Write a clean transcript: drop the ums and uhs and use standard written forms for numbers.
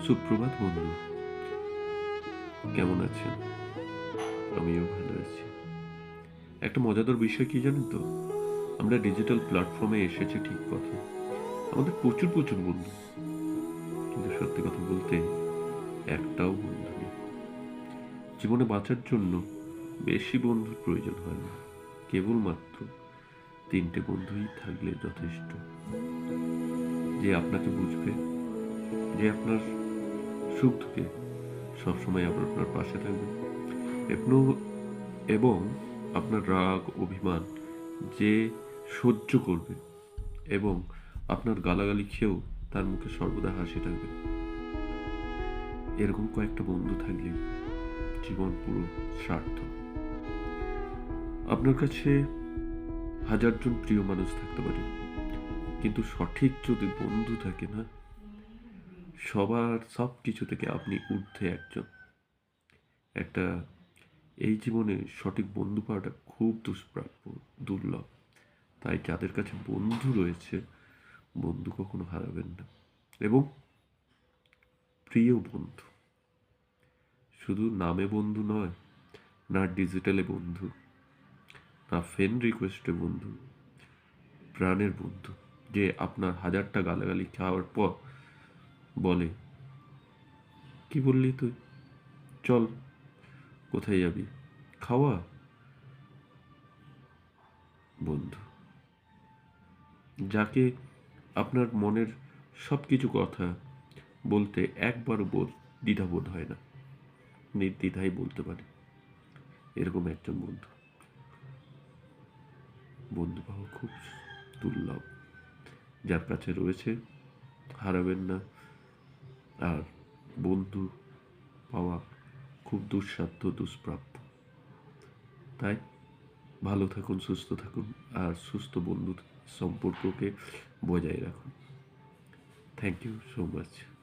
সুপ্রভাত বন্ধু, কেমন আছেন? আমিও ভালো আছি। একটা মজাদার বিষয় কি জানেন তো? আমরা ডিজিটাল প্ল্যাটফর্মে এসেছি ঠিক কথা। আমাদের প্রচুর প্রচুর বন্ধু, কিন্তু সত্যি কথা বলতে একটাও বন্ধু নেই। জীবনে বাঁচার জন্য বেশি বন্ধুর প্রয়োজন হয় না, কেবলমাত্র 3টে বন্ধুই থাকলে যথেষ্ট। যে আপনাকে বুঝবে, যে আপনার সুখ দুঃখে সবসময় আপনার পাশে থাকবে এপনো- এবং আপনার রাগ অভিমান যে সহ্য করবে এবং আপনার গালাগালি খেয়েও তার মুখে সর্বদা হাসি থাকবে। এরকম কয়েকটা বন্ধু থাকলে জীবন পুরো সার্থক। আপনার কাছে হাজারজন প্রিয় মানুষ থাকতে পারে, কিন্তু সঠিক যদি বন্ধু থাকে না, সবার সব কিছু থেকে আপনি ঊর্ধ্বে একজন। একটা এই জীবনে সঠিক বন্ধু পাওয়াটা খুব দুষ্প্রাপ্য, দুর্লভ। তাই যাদের কাছে বন্ধু রয়েছে, বন্ধু কখনো হারাবেন না। এবং প্রিয় বন্ধু শুধু নামে বন্ধু নয়, না ডিজিটালে বন্ধু, না ফ্রেন্ড রিকোয়েস্টে বন্ধু, প্রাণের বন্ধু। যে আপনার হাজারটা গালাগালি খাওয়ার পর বলে, কি বললি তুই, চল, কোথায় যাবি, খাওয়া। বন্ধু যাকে আপনার মনের সব কিছু কথা বলতে একবারও দ্বিধাবোধ হয় না, নির্দ্বিধায় বলতে পারে। এরকম একজন বন্ধু, বন্ধু পাওয়া খুব দুর্লভ। যার কাছে রয়েছে হারাবেন না। আর বন্ধু পাওয়া খুব দুঃসাধ্য, দুষ্প্রাপ্য। তাই ভালো থাকুন, সুস্থ থাকুন, আর সুস্থ বন্ধু সম্পর্ককে বজায় রাখুন। Thank you so much.